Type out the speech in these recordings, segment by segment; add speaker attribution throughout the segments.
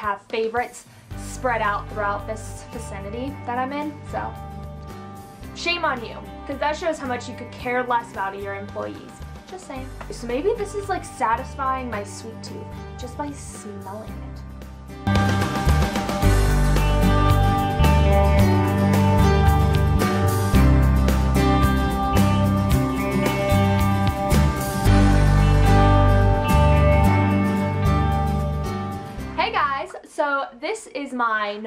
Speaker 1: have favorites spread out throughout this vicinity that I'm in, so shame on you, because that shows how much you could care less about your employees. Just saying. So maybe this is like satisfying my sweet tooth just by smelling it. So this is my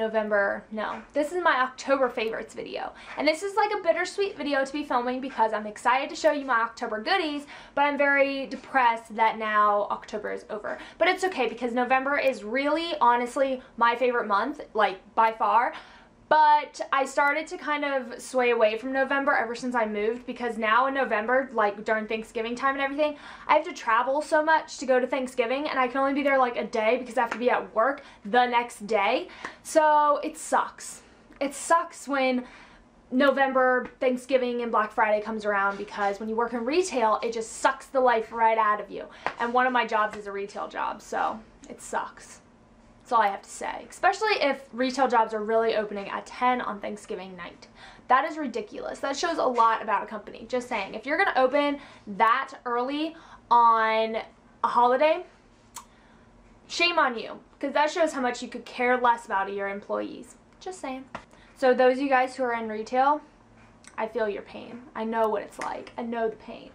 Speaker 1: this is my October favorites video. And this is like a bittersweet video to be filming because I'm excited to show you my October goodies, but I'm very depressed that now October is over. But it's okay because November is really, honestly, my favorite month, like by far. But I started to kind of sway away from November ever since I moved, because now in November, like during Thanksgiving time and everything, I have to travel so much to go to Thanksgiving, and I can only be there like a day because I have to be at work the next day. So it sucks. It sucks when November, Thanksgiving, and Black Friday comes around, because when you work in retail, it just sucks the life right out of you. And one of my jobs is a retail job, so it sucks. That's all I have to say, especially if retail jobs are really opening at 10 on Thanksgiving night. That is ridiculous. That shows a lot about a company. Just saying, if you're going to open that early on a holiday, shame on you, because that shows how much you could care less about your employees. Just saying. So those of you guys who are in retail, I feel your pain. I know what it's like. I know the pain.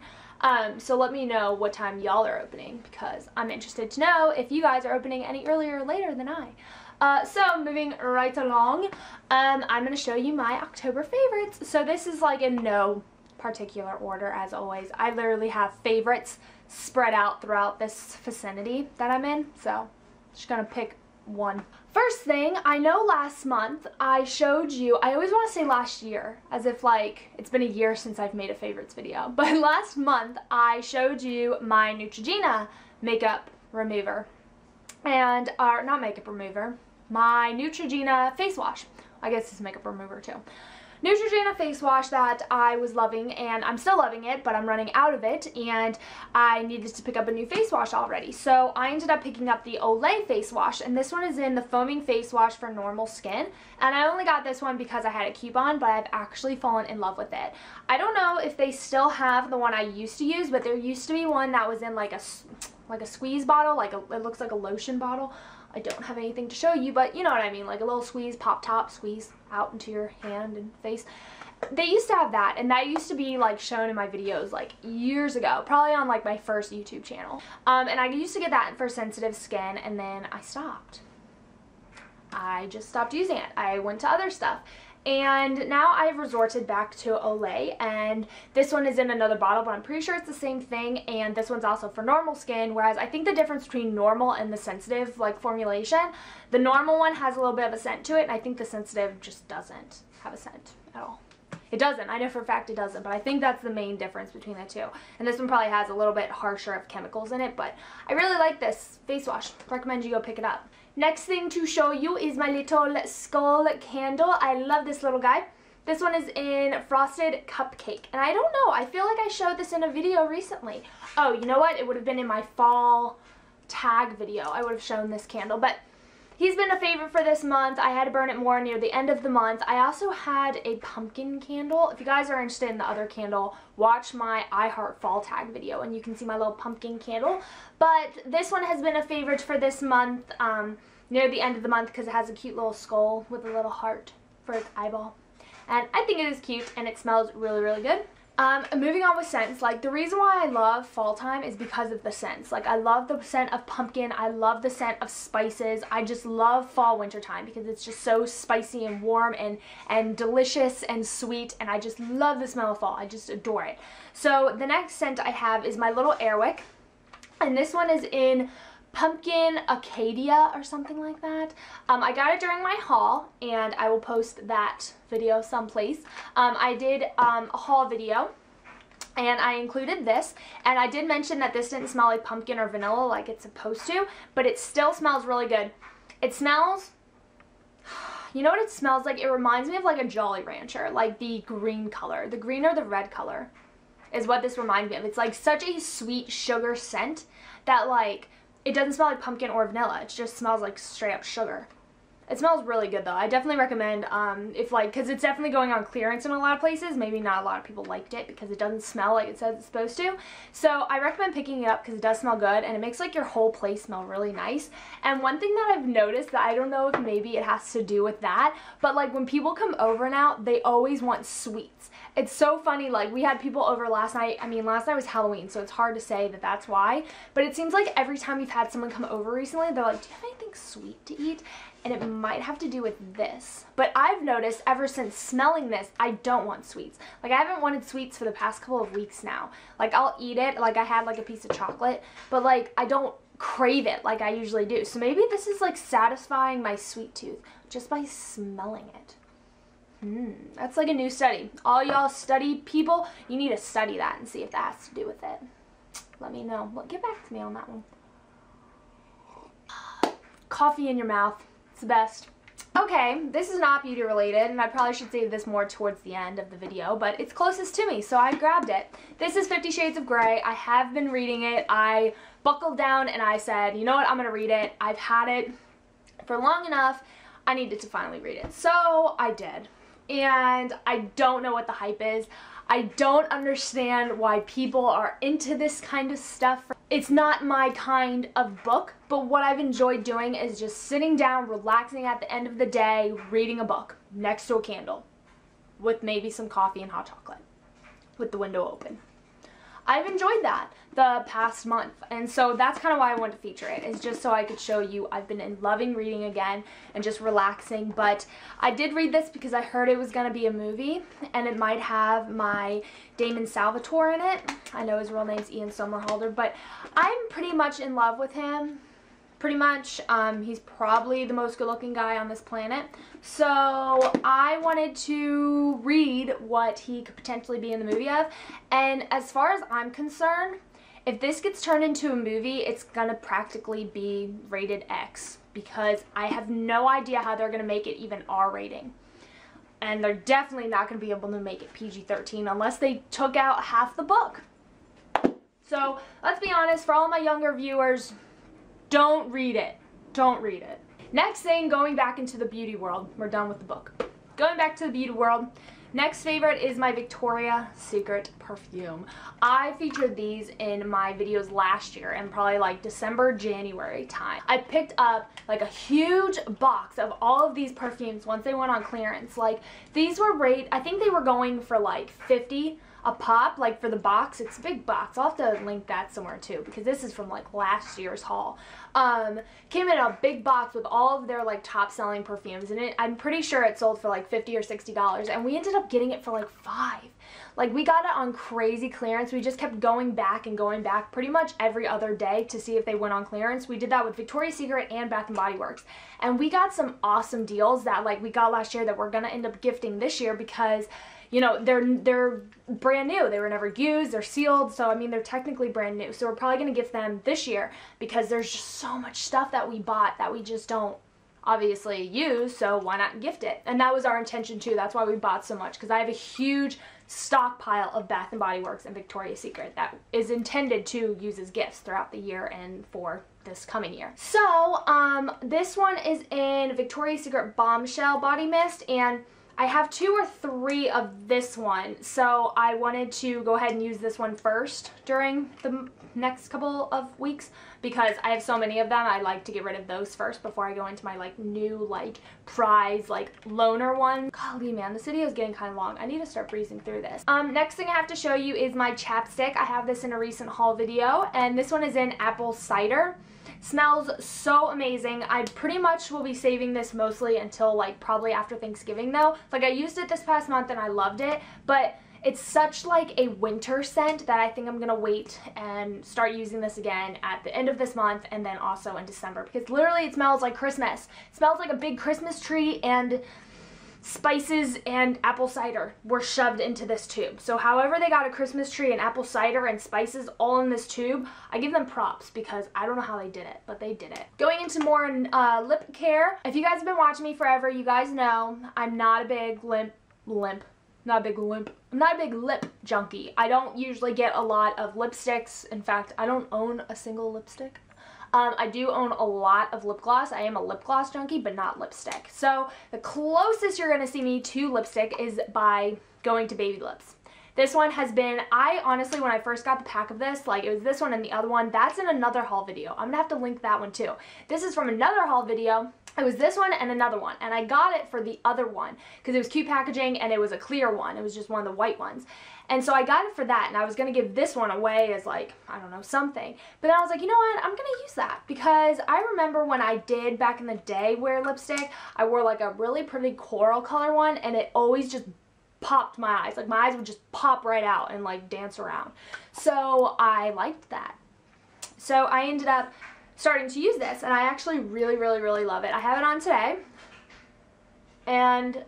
Speaker 1: So let me know what time y'all are opening, because I'm interested to know if you guys are opening any earlier or later than I. So moving right along, I'm going to show you my October favorites. So this is like in no particular order, as always. I literally have favorites spread out throughout this vicinity that I'm in, so just going to pick one. First thing, I know last month I showed you, I always want to say last year, as if like it's been a year since I've made a favorites video, but last month I showed you my Neutrogena makeup remover, and, not makeup remover, my Neutrogena face wash. I guess it's makeup remover too. Neutrogena face wash that I was loving, and I'm still loving it, but I'm running out of it, and I needed to pick up a new face wash already. So I ended up picking up the Olay face wash, and this one is in the foaming face wash for normal skin. And I only got this one because I had a coupon, but I've actually fallen in love with it. I don't know if they still have the one I used to use, but there used to be one that was in like a squeeze bottle, it looks like a lotion bottle. I don't have anything to show you, but you know what I mean, like a little squeeze, pop top, squeeze out into your hand and face. They used to have that, and that used to be like shown in my videos like years ago, probably on like my first YouTube channel. And I used to get that for sensitive skin, and then I stopped. I just stopped using it. I went to other stuff. And now I've resorted back to Olay, and this one is in another bottle, but I'm pretty sure it's the same thing, and this one's also for normal skin, whereas I think the difference between normal and the sensitive like formulation, the normal one has a little bit of a scent to it, and I think the sensitive just doesn't have a scent at all. It doesn't. I know for a fact it doesn't, but I think that's the main difference between the two. And this one probably has a little bit harsher of chemicals in it, but I really like this face wash. Recommend you go pick it up. Next thing to show you is my little skull candle. I love this little guy. This one is in Frosted Cupcake. And I don't know, I feel like I showed this in a video recently. Oh, you know what? It would have been in my fall tag video. I would have shown this candle. But he's been a favorite for this month. I had to burn it more near the end of the month. I also had a pumpkin candle. If you guys are interested in the other candle, watch my I Heart Fall tag video and you can see my little pumpkin candle. But this one has been a favorite for this month, near the end of the month, because it has a cute little skull with a little heart for its eyeball. And I think it is cute, and it smells really, really good. Moving on with scents, like the reason why I love fall time is because of the scents. Like I love the scent of pumpkin, I love the scent of spices. I just love fall winter time because it's just so spicy and warm and delicious and sweet, and I just love the smell of fall. I just adore it. So the next scent I have is my little Airwick, and this one is in Pumpkin Acadia or something like that. I got it during my haul, and I will post that video someplace. I did a haul video, and I included this, and I did mention that this didn't smell like pumpkin or vanilla like it's supposed to, but it still smells really good. It smells, you know what it smells like? It reminds me of like a Jolly Rancher, like the green color, the green or the red color is what this reminds me of. It's like such a sweet sugar scent that like it doesn't smell like pumpkin or vanilla. It just smells like straight up sugar. It smells really good though. I definitely recommend, if like, because it's definitely going on clearance in a lot of places. Maybe not a lot of people liked it because it doesn't smell like it says it's supposed to. So I recommend picking it up because it does smell good and it makes like your whole place smell really nice. And one thing that I've noticed that I don't know if maybe it has to do with that, but like when people come over now, they always want sweets. It's so funny, like we had people over last night. I mean, last night was Halloween, so it's hard to say that that's why. But it seems like every time we've had someone come over recently, they're like, do you have anything sweet to eat? And it might have to do with this. But I've noticed ever since smelling this, I don't want sweets. Like I haven't wanted sweets for the past couple of weeks now. Like I'll eat it, like I had like a piece of chocolate, but like I don't crave it like I usually do. So maybe this is like satisfying my sweet tooth just by smelling it. That's like a new study. All y'all study people, you need to study that and see if that has to do with it. Let me know. Well, get back to me on that one. Coffee in your mouth. It's the best. Okay, this is not beauty related, and I probably should save this more towards the end of the video, but it's closest to me, so I grabbed it. This is 50 Shades of Grey. I have been reading it. I buckled down and I said, you know what, I'm going to read it. I've had it for long enough. I needed to finally read it. So I did. And I don't know what the hype is. I don't understand why people are into this kind of stuff. It's not my kind of book, but what I've enjoyed doing is just sitting down, relaxing at the end of the day, reading a book next to a candle with maybe some coffee and hot chocolate with the window open. I've enjoyed that the past month, and so that's kind of why I wanted to feature it, is just so I could show you I've been loving reading again and just relaxing. But I did read this because I heard it was going to be a movie and it might have my Damon Salvatore in it. I know his real name's Ian Somerhalder, but I'm pretty much in love with him. Pretty much. He's probably the most good-looking guy on this planet. So I wanted to read what he could potentially be in the movie of. And as far as I'm concerned, if this gets turned into a movie, it's gonna practically be rated X, because I have no idea how they're gonna make it even R rating. And they're definitely not gonna be able to make it PG-13 unless they took out half the book. So let's be honest, for all my younger viewers, don't read it. Don't read it. Next thing, going back into the beauty world. We're done with the book. Going back to the beauty world. Next favorite is my Victoria's Secret perfume. I featured these in my videos last year in probably like December, January time. I picked up like a huge box of all of these perfumes once they went on clearance. Like these were I think they were going for like $50 a pop, like for the box. It's a big box. I'll have to link that somewhere too, because this is from like last year's haul. Came in a big box with all of their like top selling perfumes, and I'm pretty sure it sold for like $50 or $60, and we ended up getting it for like $5. Like we got it on crazy clearance. We just kept going back and going back pretty much every other day to see if they went on clearance. We did that with Victoria's Secret and Bath & Body Works, and we got some awesome deals that like we got last year that we're gonna end up gifting this year, because you know, they're brand new. They were never used. They're sealed. So, I mean, they're technically brand new. So, we're probably going to gift them this year, because there's just so much stuff that we bought that we just don't obviously use. So, why not gift it? And that was our intention, too. That's why we bought so much, because I have a huge stockpile of Bath & Body Works and Victoria's Secret that is intended to use as gifts throughout the year and for this coming year. So, this one is in Victoria's Secret Bombshell Body Mist, and I have 2 or 3 of this one, so I wanted to go ahead and use this one first during the next couple of weeks, because I have so many of them. I like to get rid of those first before I go into my like new like prize like loner one. Golly man, this video is getting kind of long. I need to start breezing through this. Next thing I have to show you is my chapstick. I have this in a recent haul video, and this one is in apple cider. Smells so amazing. I pretty much will be saving this mostly until like probably after Thanksgiving though. Like I used it this past month and I loved it, but it's such like a winter scent that I think I'm gonna wait and start using this again at the end of this month, and then also in December, because literally it smells like Christmas. It smells like a big Christmas tree, and spices and apple cider were shoved into this tube. So however they got a Christmas tree and apple cider and spices all in this tube, I give them props, because I don't know how they did it, but they did it. Going into more lip care. If you guys have been watching me forever, you guys know I'm not a big I'm not a big lip junkie. I don't usually get a lot of lipsticks. In fact, I don't own a single lipstick. I do own a lot of lip gloss. I am a lip gloss junkie, but not lipstick. So the closest you're going to see me to lipstick is by going to Baby Lips. This one has been, I honestly, when I first got the pack of this, like it was this one and the other one, that's in another haul video. I'm gonna have to link that one too. This is from another haul video. It was this one and another one, and I got it for the other one because it was cute packaging and it was a clear one. It was just one of the white ones. And so I got it for that, and I was going to give this one away as like, I don't know, something. But then I was like, you know what, I'm going to use that because I remember when I did back in the day wear lipstick, I wore like a really pretty coral color one, and it always just popped my eyes. Like my eyes would just pop right out and like dance around. So I liked that. So I ended up starting to use this, and I actually really, really, really love it. I have it on today, and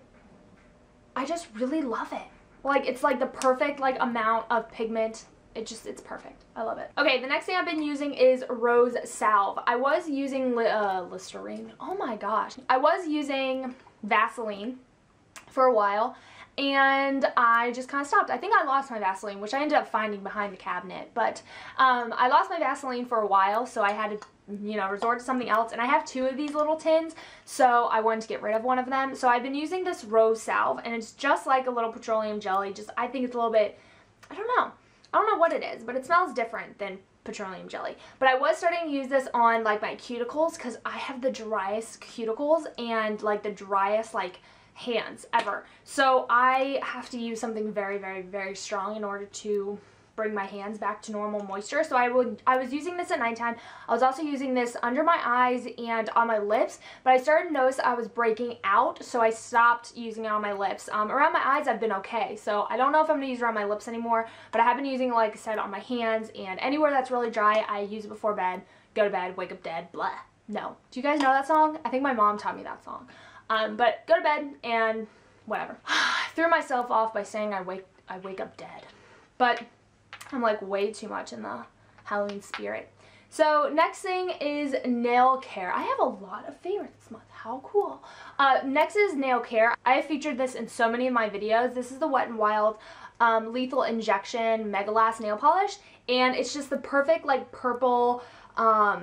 Speaker 1: I just really love it. Like, it's like the perfect like amount of pigment. It's perfect. I love it. Okay, the next thing I've been using is Rose Salve. I was using Listerine. Oh my gosh. I was using Vaseline for a while, and I just kind of stopped. I think I lost my Vaseline, which I ended up finding behind the cabinet, but I lost my Vaseline for a while, so I had to, you know, resort to something else, and I have 2 of these little tins, so I wanted to get rid of one of them. So I've been using this Rose Salve, and it's just like a little petroleum jelly. Just, I think it's a little bit, I don't know what it is, but it smells different than petroleum jelly. But I was starting to use this on like my cuticles because I have the driest cuticles and like the driest like hands ever. So I have to use something very, very, very strong in order to bring my hands back to normal moisture. So I was using this at nighttime. I was also using this under my eyes and on my lips, but I started to notice I was breaking out, so I stopped using it on my lips. Around my eyes I've been okay, so I don't know if I'm going to use it around my lips anymore, but I have been using it, like I said, on my hands, and anywhere that's really dry I use it before bed. Go to bed, wake up dead, blah. No. Do you guys know that song? I think my mom taught me that song. But go to bed and whatever. I threw myself off by saying I wake up dead. But I'm like way too much in the Halloween spirit. So next thing is nail care. I have a lot of favorites this month. How cool. Next is nail care. I have featured this in so many of my videos. This is the Wet n Wild Lethal Injection Mega Last Nail Polish. And it's just the perfect like purple, I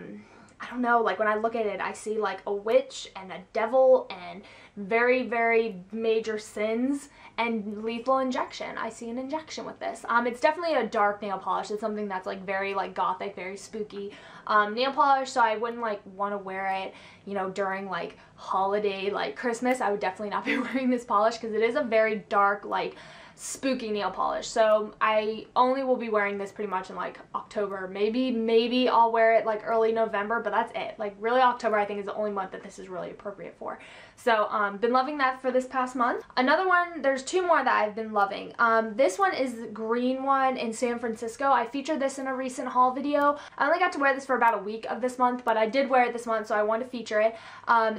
Speaker 1: don't know, like when I look at it, I see like a witch and a devil and very, very major sins and lethal injection. I see an injection with this. It's definitely a dark nail polish. It's something that's like very like gothic, very spooky nail polish, so I wouldn't like want to wear it, you know, during like holiday, like Christmas. I would definitely not be wearing this polish because it is a very dark, like spooky nail polish. So I only will be wearing this pretty much in like October. Maybe I'll wear it like early November, but that's it. Like really October I think is the only month that this is really appropriate for. So been loving that for this past month. Another one, there's 2 more that I've been loving. This one is the green one in San Francisco. I featured this in a recent haul video. I only got to wear this for about a week of this month, but I did wear it this month, so I wanted to feature it.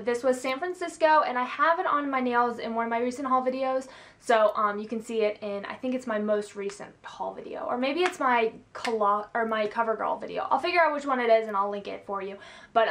Speaker 1: This was San Francisco, and I have it on my nails in one of my recent haul videos. So you can see it in, I think it's my most recent haul video, or maybe it's my CoverGirl video. I'll figure out which one it is and I'll link it for you. But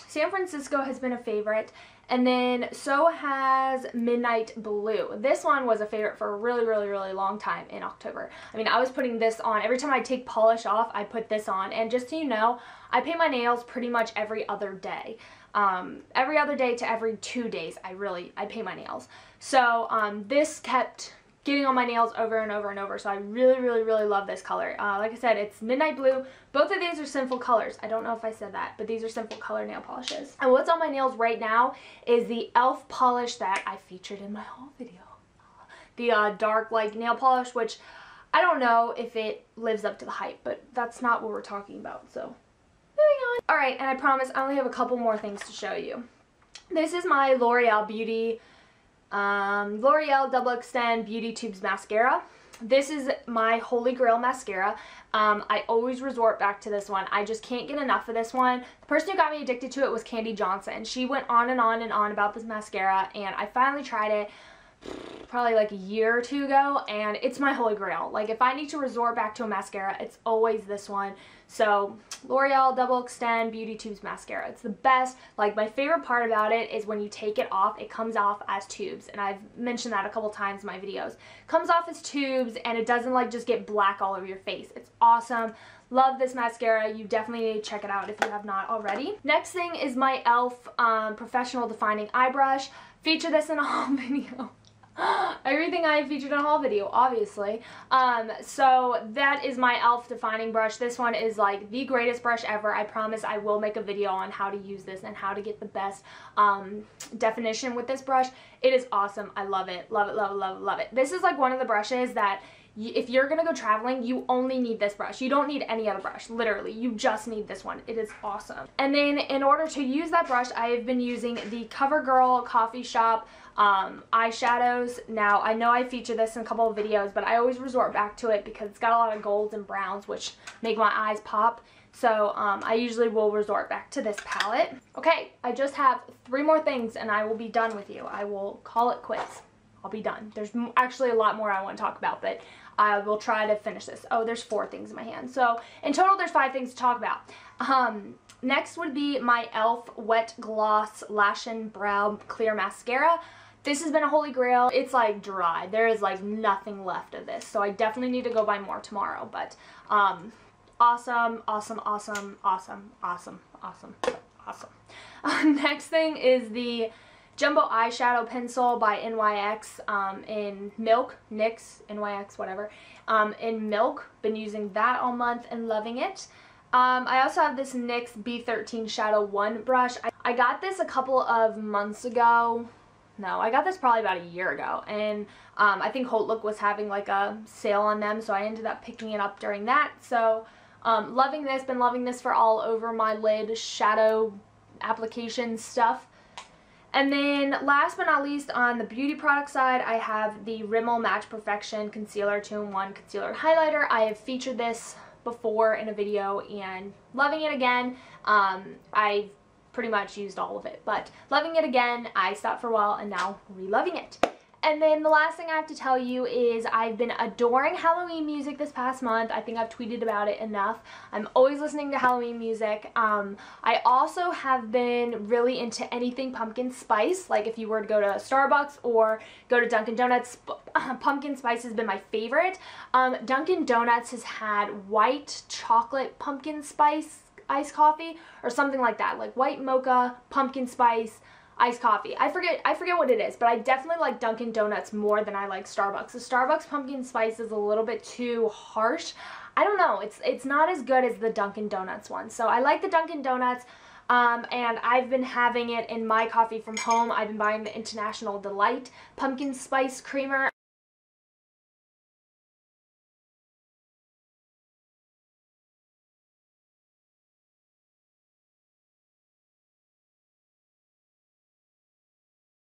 Speaker 1: San Francisco has been a favorite, and then so has Midnight Blue. This one was a favorite for a really, really, really long time in October. I mean, I was putting this on every time I take polish off. I put this on, and just so you know, I paint my nails pretty much every other day. Every other day to every 2 days I paint my nails. So this kept getting on my nails over and over and over, so I really, really, really love this color. Like I said, it's Midnight Blue. Both of these are Sinful colors. I don't know if I said that, but these are Sinful color nail polishes. And what's on my nails right now is the ELPH polish that I featured in my haul video. The dark like nail polish, which I don't know if it lives up to the hype, but that's not what we're talking about, so moving on. Alright, and I promise I only have a couple more things to show you. This is my L'Oreal Beauty L'Oreal Double Extend Beauty Tubes Mascara. This is my holy grail mascara. I always resort back to this one. I just can't get enough of this one. The person who got me addicted to it was Candy Johnson. She went on and on and on about this mascara, and I finally tried it probably like a year or 2 ago, and it's my holy grail. Like if I need to resort back to a mascara, it's always this one. So L'Oreal Double Extend Beauty Tubes Mascara. It's the best. Like my favorite part about it is when you take it off, it comes off as tubes, and I've mentioned that a couple times in my videos. It comes off as tubes, and it doesn't like just get black all over your face. It's awesome. Love this mascara. You definitely need to check it out if you have not already. Next thing is my ELPH Professional Defining Eye Brush. Feature this in a haul video. Everything I featured in a haul video, obviously. So that is my ELPH defining brush. This one is like the greatest brush ever. I promise I will make a video on how to use this and how to get the best definition with this brush. It is awesome. I love it. Love it, love it, love it, love it. This is like one of the brushes that if you're gonna go traveling, you only need this brush. You don't need any other brush. Literally, you just need this one. It is awesome. And then in order to use that brush, I have been using the CoverGirl Coffee Shop eyeshadows. Now, I know I feature this in a couple of videos, but I always resort back to it because it's got a lot of golds and browns, which make my eyes pop. So I usually will resort back to this palette. Okay, I just have 3 more things and I will be done with you. I will call it quits. I'll be done. There's actually a lot more I want to talk about, but I will try to finish this. Oh, there's 4 things in my hand. So in total, there's 5 things to talk about. Next would be my ELPH Wet Gloss Lash and Brow Clear Mascara. This has been a holy grail. It's like dry. There is like nothing left of this. So I definitely need to go buy more tomorrow. But awesome, awesome, awesome, awesome, awesome, awesome, awesome. Next thing is the Jumbo Eyeshadow Pencil by NYX in Milk, NYX, NYX, whatever, in Milk. Been using that all month and loving it. I also have this NYX B13 Shadow 1 brush. I got this a couple of months ago. No, I got this probably about a year ago, and I think Holt Look was having like a sale on them, so I ended up picking it up during that. So loving this, been loving this for all over my lid shadow application stuff. And then last but not least, on the beauty product side, I have the Rimmel Match Perfection Concealer 2-in-1 Concealer and Highlighter. I have featured this before in a video and loving it again. I've pretty much used all of it, but loving it again. I stopped for a while and now re-loving it. And then the last thing I have to tell you is I've been adoring Halloween music this past month. I think I've tweeted about it enough. I'm always listening to Halloween music. I also have been really into anything pumpkin spice. Like if you were to go to Starbucks or go to Dunkin' Donuts, pumpkin spice has been my favorite. Dunkin' Donuts has had white chocolate pumpkin spice iced coffee or something like that. Like white mocha, pumpkin spice, iced coffee. I forget what it is, but I definitely like Dunkin' Donuts more than I like Starbucks. The Starbucks pumpkin spice is a little bit too harsh. I don't know. It's not as good as the Dunkin' Donuts one. So I like the Dunkin' Donuts, and I've been having it in my coffee from home. I've been buying the International Delight pumpkin spice creamer.